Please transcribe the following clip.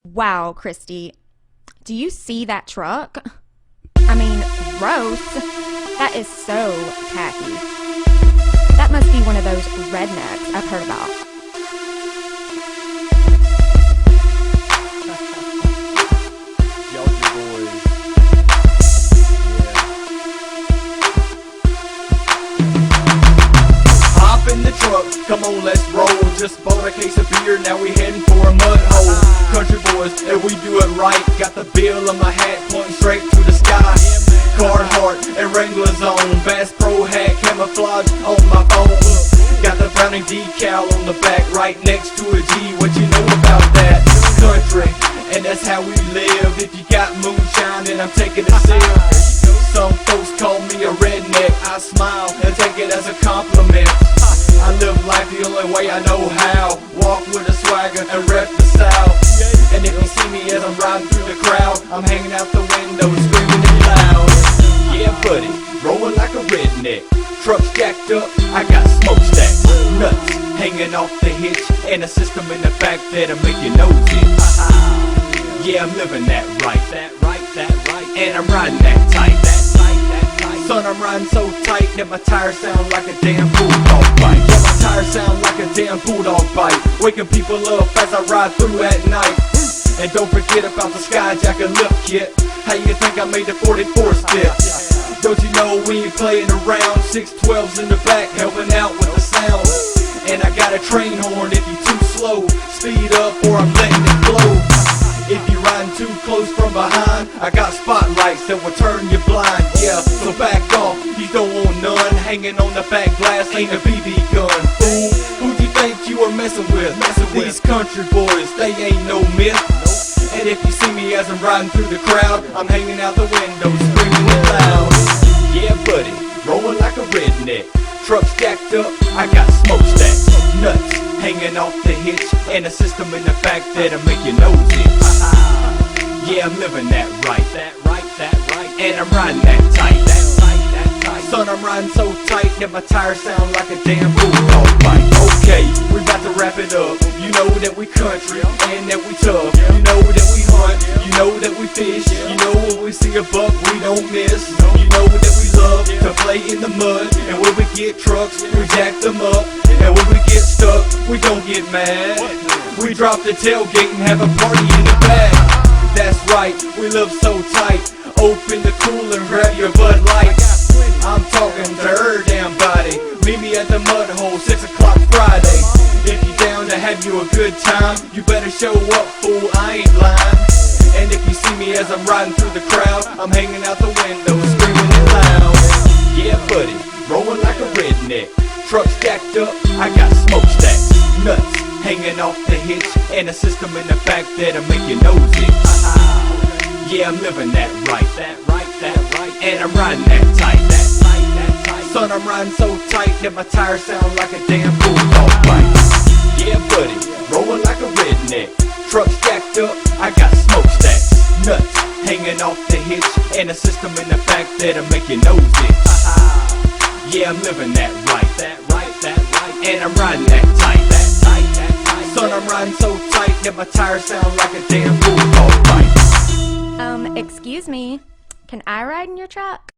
Wow, Christy, do you see that truck? I mean, gross. That is so tacky. That must be one of those rednecks I've heard about. Georgia boys. Hop in the truck, come on, let's roll. Just bought a case of beer, now we heading for a mud hole. Country boys, and we do it right. Got the bill on my hat, pointing straight to the sky. Carhartt and Wrangler's on, Bass Pro hat, camouflage on my phone. Got the Browning decal on the back, right next to a G. What you know about that? Country, and that's how we live. If you got moonshine, then I'm taking a sip. Some folks call me a redneck. I smile and take it as a compliment. I live life the only way I know how. Walk with a swagger and rep the South. And if you see me as I'm riding through the crowd, I'm hanging out the window screaming it loud. Yeah, buddy, rolling like a redneck. Trucks jacked up, I got smokestacks. Nuts hanging off the hitch, and a system in the back that'll make your nose itch. Yeah, I'm living that right, and I'm riding that tight, Son, I'm riding so tight that my tires sound like a damn bulldog bite. Yeah, my tires sound like a damn bulldog bite, waking people up as I ride through at night. And don't forget about the Skyjacker lip kit. How you think I made the 44 step? Don't you know we ain't playing around? 612's in the back helping out with the sound. And I got a train horn if you too slow. Speed up or I'm letting it blow. If you riding too close from behind, I got spotlights that will turn you blind. Yeah, so back off, you don't want none. Hanging on the back glass ain't a BB gun. Fool, who'd you think you were messing with? These country boys, they ain't no myth. And if you see me as I'm riding through the crowd, I'm hanging out the window screaming it loud. Yeah, buddy, rolling like a redneck. Trucks jacked up, I got smokestacks. Nuts hanging off the hitch, and a system in the back that'll make your nose itch. Yeah, I'm living that right, and I'm riding that tight, Son, I'm riding so tight that my tires sound like a damn bulldog bite. Okay, we about to wrap it up. You know that we country, and that we tough. You know that we hunt, you know that we fish. You know when we see a buck, we don't miss. You know that we love to play in the mud. And when we get trucks, we jack them up. And when we get stuck, we don't get mad. We drop the tailgate and have a party in the back. That's right, we live so tight. Open the cooler and grab your Bud Light. I'm talking to her damn body. Meet me at the mud hole, 6 o'clock Friday. If you down to have you a good time, you better show up, fool, I ain't lying. And if you see me as I'm riding through the crowd, I'm hanging out the window screaming it loud. Yeah, buddy, rolling like a redneck. Trucks jacked up, I got smokestacks. Nuts hanging off the hitch, and a system in the back that'll make your nose itch. Yeah, I'm living that right, and I'm riding that tight, Son, I'm riding so tight that my tires sound like a damn bulldog bite. Yeah, buddy, rolling like a redneck. Trucks jacked up, I got smokestacks. Nuts hanging off the hitch, and a system in the back that'll make your nose itch. Yeah, I'm living that right, and I'm riding that tight, Son, I'm riding so tight that my tires sound like a damn bulldog bite. Excuse me, can I ride in your truck?